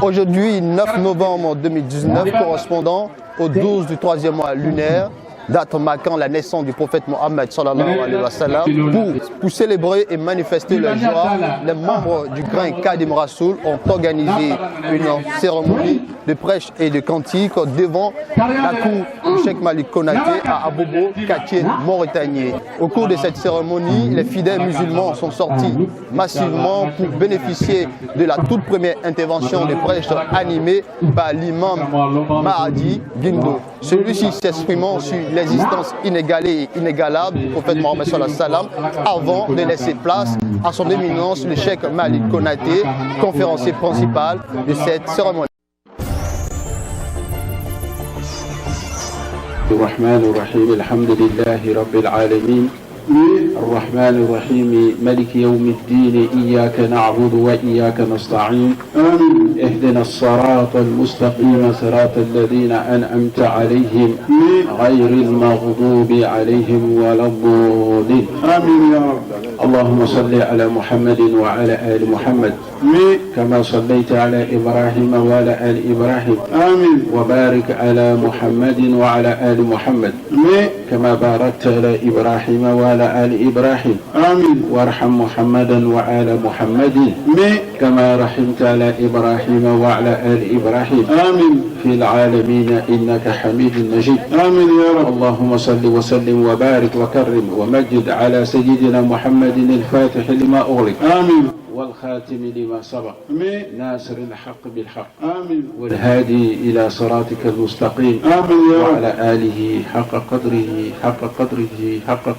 Aujourd'hui, 9 novembre 2019, correspondant au 12 du 3e mois lunaire, date marquant la naissance du prophète Mohammed sallallahu alayhi wa sallam. Pour célébrer et manifester leur joie, les membres du Grand Khadim Rassoul ont organisé une cérémonie de prêche et de cantique devant la cour du Cheikh Malik Konaté à Abobo, quartier mauritanien. Au cours de cette cérémonie, les fidèles musulmans sont sortis massivement pour bénéficier de la toute première intervention de prêche animée par l'imam Mahdi Guindo. Celui-ci s'exprimant sur l'existence inégalée et inégalable du prophète Mohammed sallallahu alayhi wa sallam avant de laisser place à son éminence le Cheikh Malik Konaté, conférencier principal de cette cérémonie. الرحمن الرحيم الحمد لله رب العالمين الرحمن الرحيم ملك يوم الدين إياك نعبد وإياك نستعين اهدنا الصراط المستقيم صراط الذين أنعمت عليهم غير المغضوب عليهم ولا الضالين آمين يا رب. اللهم صل على محمد وعلى آل محمد كما صليت على إبراهيم وعلى آل إبراهيم آمين. وبارك على محمد وعلى آل محمد كما باركت على إبراهيم وعلى آل إبراهيم آمين. وارحم محمدا وعلى محمد كما رحمت على إبراهيم وعلى آل إبراهيم آمين في العالمين إنك حميد مجيد آمين يا رب. اللهم صل وسلم وبارك وكرم ومجد على سيدنا محمد الفاتح لما أغلق آمين والخاتم لما سبق ناصر الحق بالحق آمين والهادي إلى صراطك المستقيم آمين يا رب. وعلى آله حق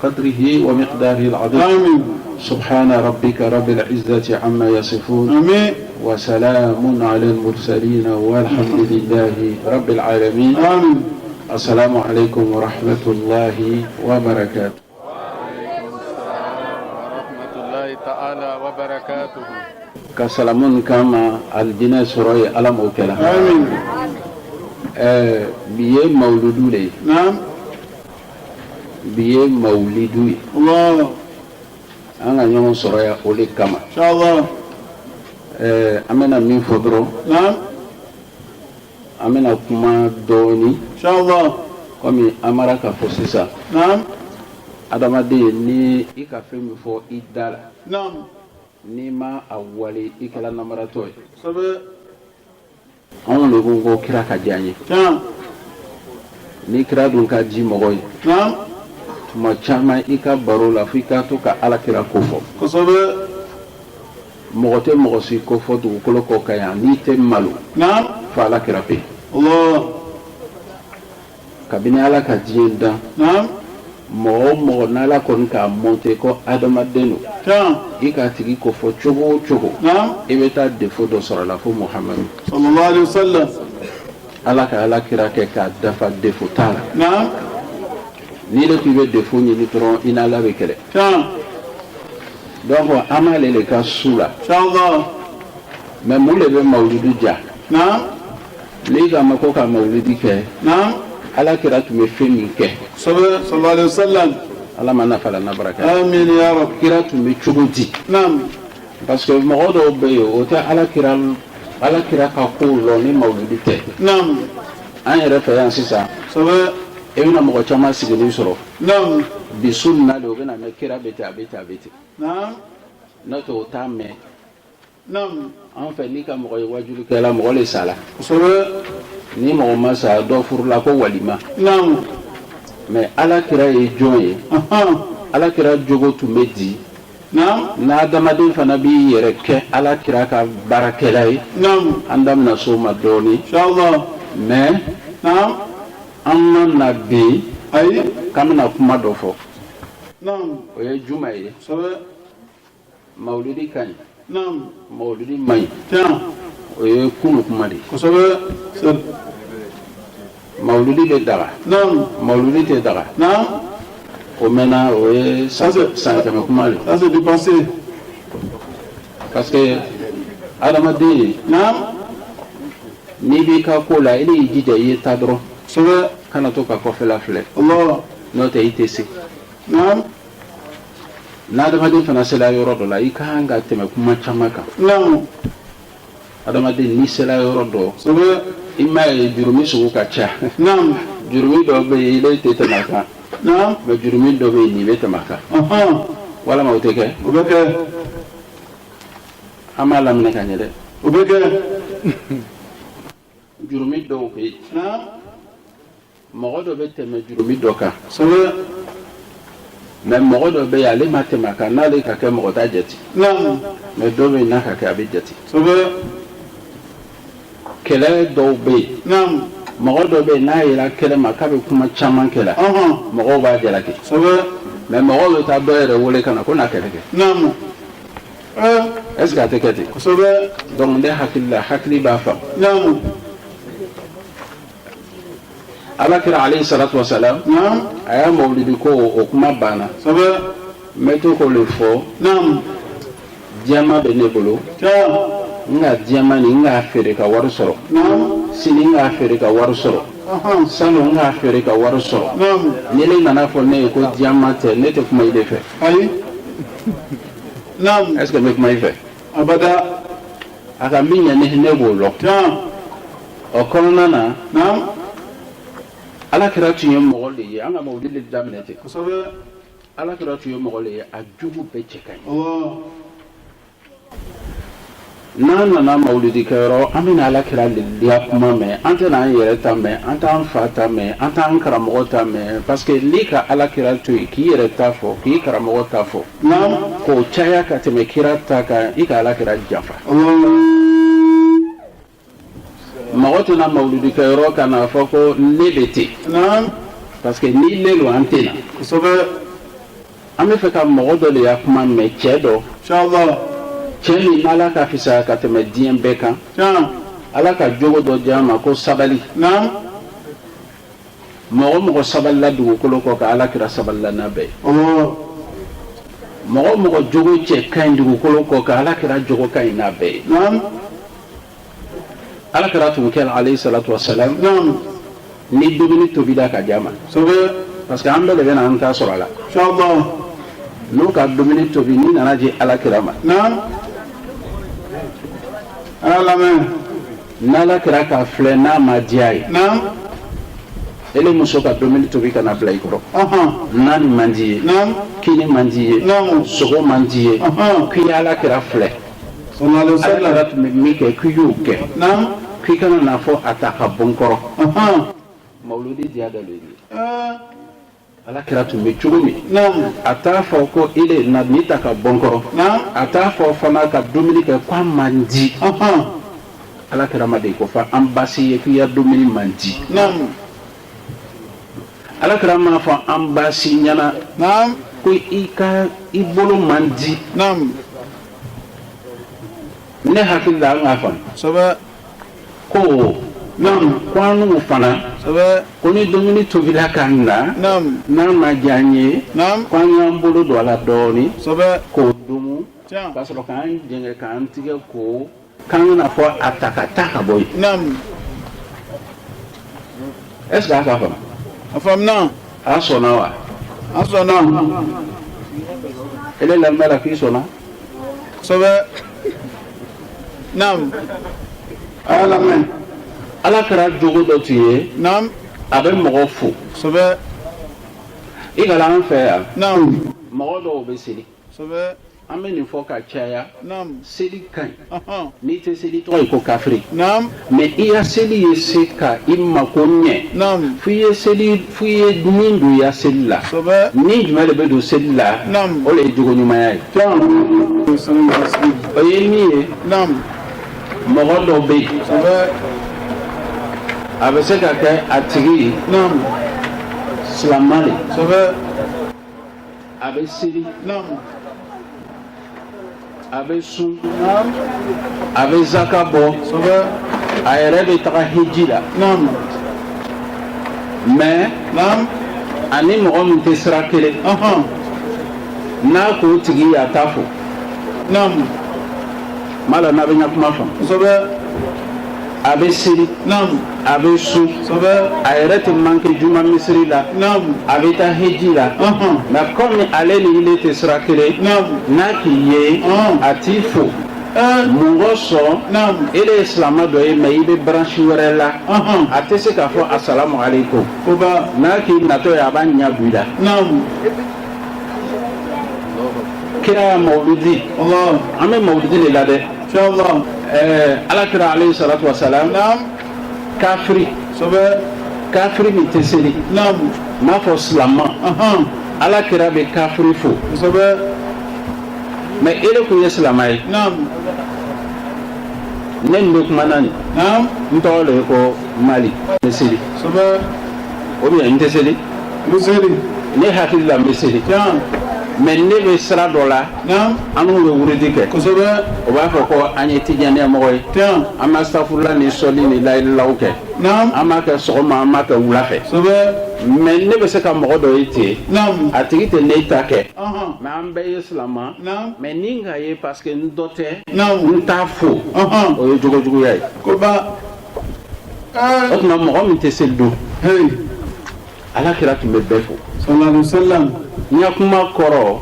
قدره ومقداره العظيم آمين. سبحان ربك رب العزة عما يصفون آمين وسلام على المرسلين والحمد لله رب العالمين آمين. السلام عليكم ورحمة الله وبركاته. Kasalamun kama aldina soroy alam okela amin biye mauludu le naam biye maulidu Allah anga nyon soroya ole kama inshallah amena min fodro naam amena kuma doni inshallah komi amara ka fosisa naam adamade ni ikafe mi fo idala naam ni ma awali ikala namarato sabe on le gongo kira ka janye ni kira dun ka ji mogoy naam tuma chama ika baro la fika to ka ala kira kofo ko sabe mogote mogosi kofo du kolo ko kaya ni te malu naam fa ala kira pe Allah kabini ala ka jinda naam mo nala kon ka monte ko adama denu ika tigi ko fo chogo ebeta defo do sora la fo Muhammad sallallahu alaihi wasallam ala kira ke ka dafa defo tala ni le tuve defo ni litron ina la bekele donc amale le ka sula inshallah mais mo le be mawludu ja li ga mako ka mawludi ke ala kira tume femi ke sallallahu alaihi wasallam ala mana fala na baraka amin ya rab kira tume chugudi nam parce que mo do be o ta ala kira ka ko lo ni mawludi te nam an référence ça sabe e na mo chama sigini soro nam bi sunna lo gena me kira beta nam na to ta me nam en fait ni ka mo wajulu ke la mo le sala sabe ni mo masa do furla ko walima nam mais ala kira e joye ala kira jogo to medi nam na damade fana bi yere ke ala kira ka barakelay nam andam na so madoni inshallah mais nam amna nabi ay kamna kuma do fo nam o ye jumaye sabe maulidi kan nam maulidi may o ye kunu kuma di ko sabe mauludi le daga non mauludi te daga non o mena o e ça me kumali ça c'est dépensé parce que adamade non ni bi ka ko la ile jija yi tadro so kana to ka ko fela fle Allah no te itese non na adamade fana sela yoro do la ikanga teme kuma chamaka non adamaden ni sela yɔrɔ dɔ Sobe. i m'a ye jurumi sugu ka ca Nam. jurumi dɔ bɛ yen ile tɛ tɛmɛ a kan Nam. mais jurumi dɔ bɛ yen nin bɛ tɛmɛ a kan walama o tɛ kɛ O bɛ kɛ. an b'a laminɛ ka ɲɛ dɛ O bɛ kɛ. jurumi dɔw bɛ yen Nam. mɔgɔ dɔ bɛ tɛmɛ jurumi dɔ kan Sobe. mais mɔgɔ dɔ bɛ yen ale ma tɛmɛ a kan n'ale ka kɛ mɔgɔ t'a jate Nam. mais dɔ bɛ yen n'a ka kɛ a bɛ jate Sobe. kɛlɛ dɔw bɛ yen Nam. mɔgɔ dɔ bɛ yen n'a yera kɛlɛ ma k'a bɛ kuma caman kɛ la mɔgɔw b'a jalaki Sobe. mais mɔgɔw bɛ taa dɔ yɛrɛ wele ka na ko na kɛlɛ kɛ Nam. est ce que a tɛ kɛ ten Sobe. donc ne hakili la hakili b'a faamu Nam. alakira alayhi salatu wa salam Nam. a y'a mawulidi ko o kuma banna Sobe. n bɛ to k'o le fɔ Nam. diɲɛma bɛ ne bolo Ca. n ka diɲɛma nin n k'a feere ka wari sɔrɔ Nam. sini n k'a feere ka wari sɔrɔ salon n k'a feere ka wari sɔrɔ Nam. ni ne nana fɔ ne ye ko diɲɛma tɛ ne tɛ kuma i de fɛ Ayi. Nam. est ce que n bɛ kuma i fɛ Abada. a ka min ɲɛ ne b'o lɔ Ca. o kɔnɔna na Nam. alakira tun ye mɔgɔ de ye an ka mawulidi daminɛ ten Sobe. alakira tun ye mɔgɔ de ye a jugu bɛɛ cɛ ka ɲi Allah. n'an nana mawulidi kɛyɔrɔ an bɛna alakira liliya kuma mɛn an tɛna an yɛrɛ ta mɛn an t'an fa ta mɛn an t'an karamɔgɔ ta mɛn parce que n'i ka alakira to yen k'i yɛrɛ ta fɔ k'i karamɔgɔ ta fɔ Nam. k'o caya ka tɛmɛ kira ta kan i ka alakira janfa Allah. mɔgɔ tɛna mawulidi kɛyɔrɔ ka na fɔ ko ne bɛ ten Nam. parce que n'i le don an tɛna Sobe. an bɛ fɛ ka mɔgɔ dɔ de ya kuma mɛn cɛ dɔ Inshallah. cɛ min n'ala ka fisaya ka tɛmɛ diɲɛ bɛɛ kan Ca. ala ka jogo dɔ di an ma ko sabali Nam. mɔgɔ mɔgɔ sabalila dugukolo kɔ ka alakira sabalila n'a bɛɛ ye Allah. mɔgɔ mɔgɔ jogo cɛ ka ɲi dugukolo kɔ ka alakira jogo ka ɲi n'a bɛɛ ye Nam. alakira tun kɛra alayhi salatu wasalam Nam. ni dumuni tobila ka di a ma Sobe. parce que an bɛɛ de bɛ na an ta sɔrɔ a la Inshallah. n'o ka dumuni tobi ni nana di alakira ma Nam. Alamɛ. n'alakira ka filɛ n'a ma diya ye Nam. ele muso ka dumuni tobi ka na bila i kɔrɔ naani man di ye Nam. kini man di ye Nam. sogo man di ye k'i ye alakira filɛ Sallallahu alaihi alakira wasallam. tun bɛ min kɛ k'i y'o kɛ Nam. k'i kana n'a fɔ a ta ka bɔ n kɔrɔ mawuludi diya dɔ de ye alakira tun bɛ cogo min Nam. a t'a fɔ ko ele na ni ta ka bɔ n kɔrɔ Nam. a t'a fɔ fana ka dumuni kɛ k'a man di alakira ma de ko fɔ an baasi ye k'i ya dumuni man di Nam. alakira ma fɔ an baasi ɲɛna Nam. ko i bolo man di Nam. ne hakili la an k'a faamu Sobe. ko Nam. ko an n'u fana Sobe. ko ni dumuni tobila k'an na Nam. n'a ma diya an ye Nam. ko an y'an bolo don a la dɔɔni Sobe. k'o dumu Ca. ka sɔrɔ k'an jɛngɛ k'an tigɛ ko k'an kana fɔ a ta ka taa ka bɔ yen Nam. est ce que a ka faamu Afamna. a sɔnna wa Asona. ele lamɛn la k'i sɔnna Sobe. Nam. Alamɛ. ala kɛra jogo dɔ tun ye Nam. a bɛ mɔgɔ fo Sobe. i ka an fɛ yan Nam. mɔgɔ dɔw bɛ seli Sobe. an bɛ nin fɔ ka caya Nam. seli ka ɲi n'i tɛ seli tɔgɔ ye ko kafiri Nam. mais i ya seli ye se ka i mako ɲɛ Nam. f'i ye min don i ya seli la Sobe. ni jumɛn de bɛ don seli la Nam. o de ye jogo ɲumanya ye o ye min ye Nam. mɔgɔ dɔ bɛ yen Sobe. a bɛ se ka kɛ a tigi Nam. silamɛ de Sobe. a bɛ seli Nam. a bɛ sun Nam. a bɛ zaka bɔ Sobe. a yɛrɛ bɛ taga hiji la Nam. mais Nam. ani mɔgɔ min tɛ sira kelen n'a k'o tigi ye a t'a fɔ Nam. m'a la n'a bɛ n ka kuma faamu Sobe. a bɛ seli Nam. a bɛ sun Sobe. a yɛrɛ tɛ manqué juma misiri la Nam. a bɛ taa hiji la mais comme ale ni ile tɛ sira kelen Nam. n'a k'i ye a t'i fo mɔgɔ sɔn e de ye silamɛ dɔ ye mais i bɛ branche wɛrɛ la a tɛ se k'a fɔ asalamu aleykum n'a k'i natɔ ye a b'a ɲɛ bu i la kira ya mawludi an bɛ mawludi de la dɛ alakira alayhi salatu wa salam kafiri min tɛ seli n'a fɔ silamɛ alakira bɛ kafiri fo mais ele kun ye silamɛ ye ne nin bɛ kuma na nin n tɔgɔ de ye ko mali n bɛ seli ou bien n tɛ seli ne hakili la n bɛ seli mais ne bɛ sira dɔ la an n'u bɛ wurudi kɛ o b'a fɔ ko an ye tijaniya mɔgɔ ye an bɛ astafurula ni sɔli ni layilaw kɛ an b'a kɛ sɔgɔma an b'a kɛ wula fɛ mais ne bɛ se ka mɔgɔ dɔ ye ten a tigi tɛ ne ta kɛ mais an bɛɛ ye silamɛ mais ni n ka ye parce que n dɔ tɛ n t'a fo o ye jogojuguya ye o tuma mɔgɔ min tɛ seli don alakira tun bɛ bɛɛ fo n ka kuma kɔrɔ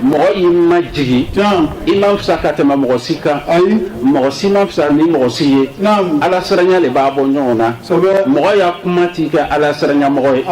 mɔgɔ y'i ma jigi i ma fisa ka tɛmɛ mɔgɔ si kan mɔgɔ si ma fisa ni mɔgɔ si ye ala siranya de b'a bɔ ɲɔgɔn na mɔgɔ y'a kuma t'i kɛ ala siranya mɔgɔ ye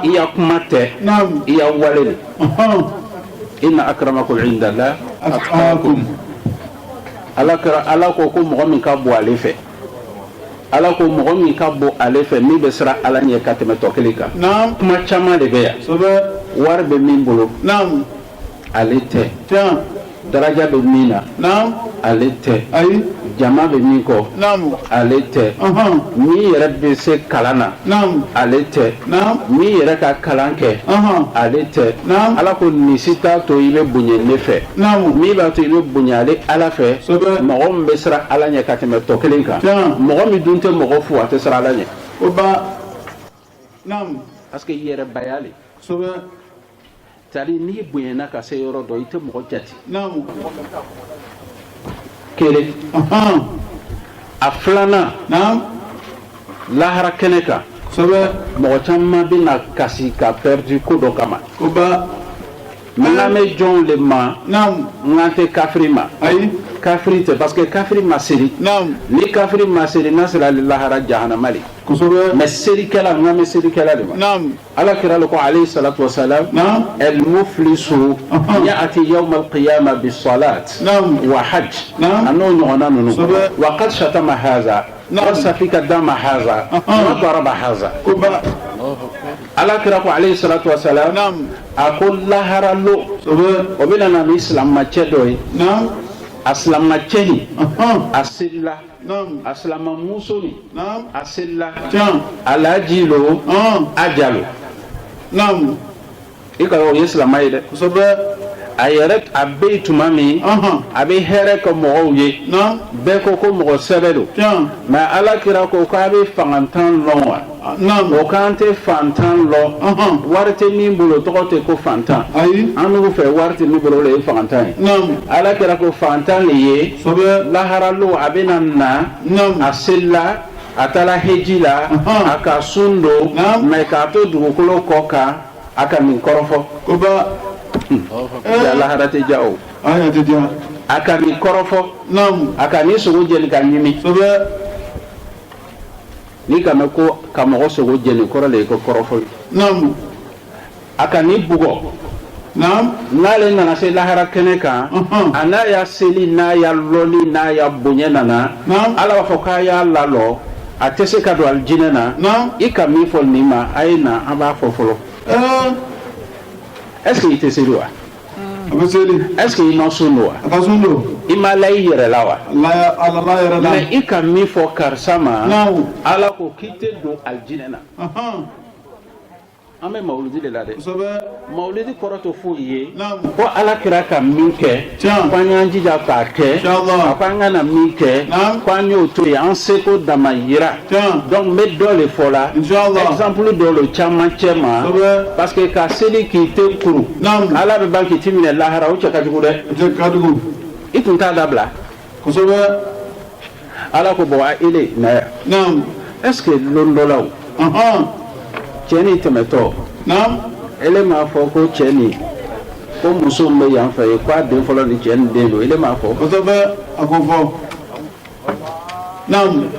i y'a kuma tɛ i y'a wale de inna akramakum indallah atqakum ala ko ko mɔgɔ min ka bon ale fɛ ala ko mɔgɔ min ka bon ale fɛ min bɛ siran ala ɲɛ ka tɛmɛ tɔ kelen kan kuma caman de bɛ yan wari bɛ min bolo ale tɛ daraja bɛ min na ale tɛ jama bɛ min kɔ ale tɛ min yɛrɛ bɛ se kalan na ale tɛ min yɛrɛ ka kalan kɛ ale tɛ ala ko nin si t'a to i bɛ bonya ne fɛ min b'a to i bɛ bonya ale ala fɛ mɔgɔ min bɛ siran ala ɲɛ ka tɛmɛ tɔ kelen kan mɔgɔ min dun tɛ mɔgɔ fu a tɛ siran ala ɲɛ parce que i yɛrɛ baya le tari n'i bonyana ka se yɔrɔ dɔ i tɛ mɔgɔ jate kelen a filanan lahara kɛnɛ kan mɔgɔ caman bɛ na kasi ka pɛridi ko dɔ kama mais n'an bɛ jɔnw de ma n'an tɛ kafiri ma kafiri tɛ parce que kafiri ma seli ni kafiri ma seli n'a sera lahara jahanama le mais selikɛla n'an bɛ selikɛla de ma ala kira le ko alayhi salatu wa salam el muflisu ya'ti yawm al qiyamah bis salat wa hajj an'o ɲɔgɔnna ninnu wa qad shatama haza wa safika dama haza wa daraba haza ala kira ko alayhi salatu wa salam a ko lahara lo o bɛ na ni silamɛcɛ dɔ ye a silamɛcɛ ni a selila a silamɛmuso ni a selila alaji lo a jalo i ka o ye silamɛ ye dɛ a yɛrɛ a bɛ yen tuma min a bɛ hɛrɛ kɛ mɔgɔw ye bɛɛ ko mɔgɔ sɛbɛ don mais ala kira ko k'a bɛ fangantan lɔn wa o k'an tɛ fantan lɔ wari tɛ min bolo tɔgɔ tɛ ko fantan an n'u fɛ wari tɛ min bolo o de ye fangantan ye ala kira ko fantan le ye laharalo a bɛ na a selila a taara heji la a ka sun don mais k'a to dugukolo kɔ kan a ka nin kɔrɔfɔ lahara tɛ ja o a ka nin kɔrɔfɔ a ka nin sogo jeni ka ɲimi ni ka mɛn ko ka mɔgɔ sogo jeni kɔrɔ le ye ko kɔrɔfɔ a ka nin bugɔ n'ale nana se lahara kɛnɛ kan a n'a y'a seli n'a y'a lɔli n'a y'a bonya nana ala b'a fɔ k'a y'a lalɔ a tɛ se ka don alijinɛ na i ka min fɔ nin ma a ye na an b'a fɔ fɔlɔ est-ce que i tɛ seli wa est-ce que i ma sun don wa i ma la i yɛrɛ la wa mais i ka min fɔ karisa ma ala ko k'i tɛ don alijinɛ na an bɛ mawuludi de la dɛ mawuludi kɔrɔ tɛ foyi ye ko ala kira ka min kɛ k'an y'an jija k'a kɛ a ko an ka na min kɛ k'an y'o to yen an seko dama yira donc n bɛ dɔ de fɔ la exemple dɔ le caman cɛ ma parce que ka seli k'i tɛ kuru ala bɛ ban k'i ti minɛ lahara o cɛ ka jugu dɛ i tun t'a dabila ala ko bɔn a ele na est ce que lon dɔ la o cɛ ni tɛmɛtɔ ele m'a fɔ ko cɛ ni ko muso me yan fa ko den folo ni jen den do ele ma ko to be akofo nam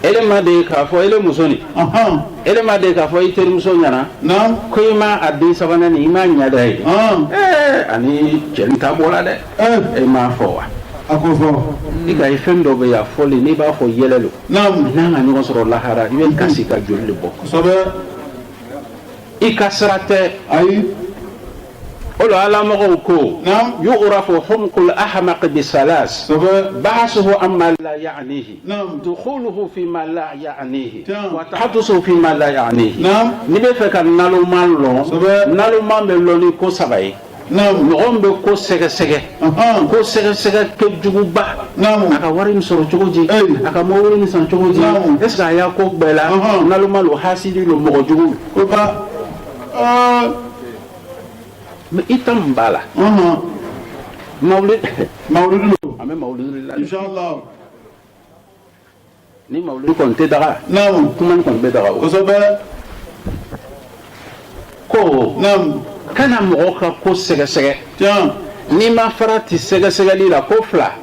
ele ma de ka fo ele muso ni ele ma de ka fo ite muso nyana nam ko ma ade sabana ni ma nya dai ani jen ta bola de e ma fo wa akofo ika ifendo be ya fo ni ba fo yelelo nam na nga ni soro lahara ibe kasi ka jolle bo so be ikasrate ay قل على مغوكو نعم يعرف حمق الأحمق بثلاث بعثه عما لا يعنيه نعم دخوله فيما لا يعنيه نعم وتحدثه فيما لا يعنيه نعم نبي فك نالو مان ملوني كو سباي نعم نغم بكو سيغ سيغ كو سيغ سيغ كجوبا نعم aka wari misoro chogoji aka mawori misan chogoji eska ya ko bela nalo malo hasidi lo mogo jugu ko ba mais itam bala mawlid ame mawlid inshallah ni mawlid kon te daga nam kuman kon be daga ko so be ko nam kana mo ka ko sege sege tiens ni ma farati sege sege li la ko fla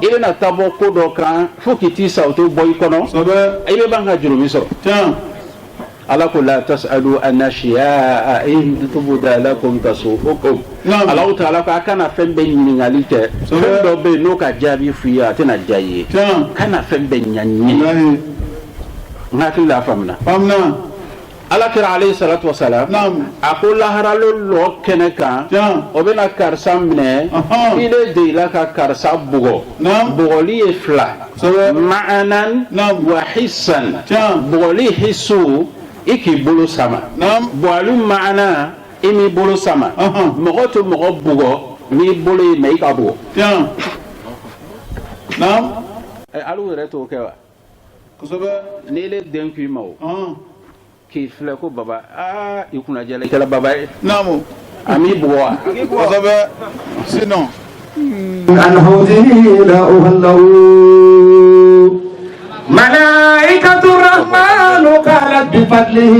ile na tabo ko do kan fo kiti sa auto boy kono so be ile banga juro mi so tiens ala ko la tasalu an ashiya in tubuda lakum tasuqukum ala ta'ala ka kana fembe nyingali te do be no ka jabi fuya tena jaye kana fembe nyanyi ngati la famna ala kira alayhi salatu wasalam akula haralo lo keneka obena karsa mne ile de la ka karsa bugo bugoli efla ma'anan wa hissan bugoli hisu iki bolo sama boalu maana imi bolo sama mogo to mogo bugo ni bolo me ka bugo nam alu reto kewa kusobe ni le denku mawo ki fle ko baba ikuna jele kala baba namu ami bugo kusobe sinon an hawdihi la uhallahu ملائكة الرحمن قالت بفضله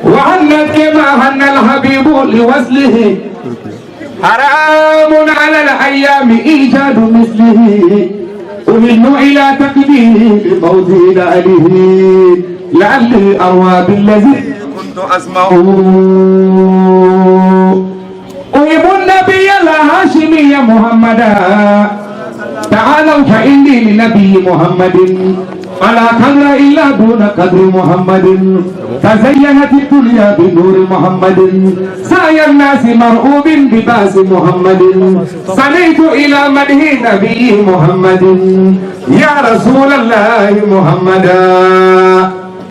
وهنت كما هن الحبيب لوصله حرام على الأيام إيجاد مثله أمن إلى تقديم بموته لأله لعلي أروى بالذي كنت أسمعه أحب النبي الهاشمي محمدا تعالوا فإني لنبي محمد فلا قدر إلا دون قدر محمد تزينت الدنيا بنور محمد سعي الناس مرعوب بباس محمد صليت إلى مده نبي محمد يا رسول الله محمدا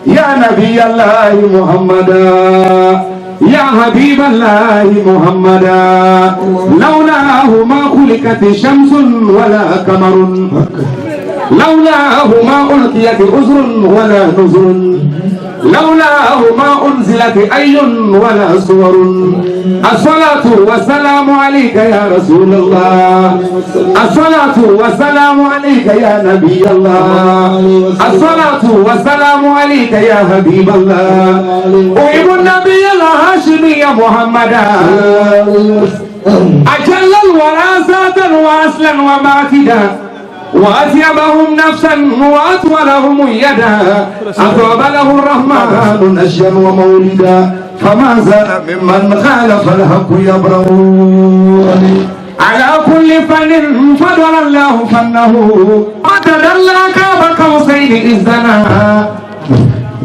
يا نبي الله محمدا يا حبيب الله محمدا لولاه ما خلقت شمس ولا قمر لولاه ما ألقيت عذر ولا نذر لولاه ما أنزلت أي ولا صور الصلاة والسلام عليك يا رسول الله الصلاة والسلام عليك يا نبي الله الصلاة والسلام عليك يا حبيب الله أحب النبي الهاشمي محمدا أجل الورى ذاتا وأصلا ومعتدا وأثيبهم نفسا وأطولهم يدا أطاب له الرحمن نشيا ومولدا فما زال ممن خالف الحق يبرؤون على كل فن فضل الله فنه فتدلى قاب قوسين إذ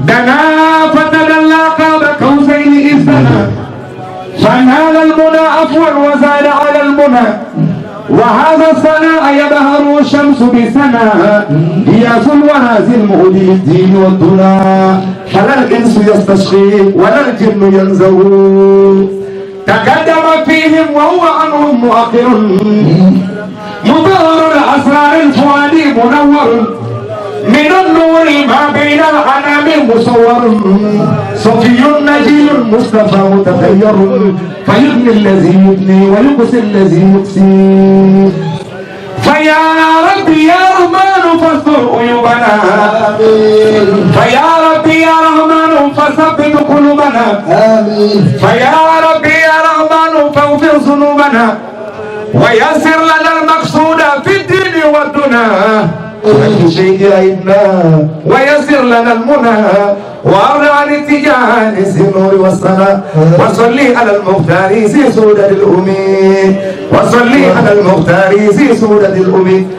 دنا فتدلى قاب قوسين إذ فنال المنى عفوا وزاد على المنى وهذا الصناء يظهر الشمس بسنا هي ورازي المهدي للدين والدنا فلا الانس يستشقي ولا الجن ينزو تقدم فيهم وهو عنهم مؤخر مظهر الاسرار الفؤادي منور من النور ما بين الانام مصور صفي نجيل مصطفى متخير فيبني الذي يبني ويقسي الذي يقسي فيا ربي يا رحمن فاستر عيوبنا فيا ربي يا رحمن فثبت قلوبنا فيا ربي يا رحمن ذنوبنا ويسر لنا المقصود في الدين والدنيا كل شيء عيبنا ويسر لنا المنى وارض عن اتجاه النور والسماء وصلي على المختار زي سودة الأمين وصلي على المختار زي سودة الأمين.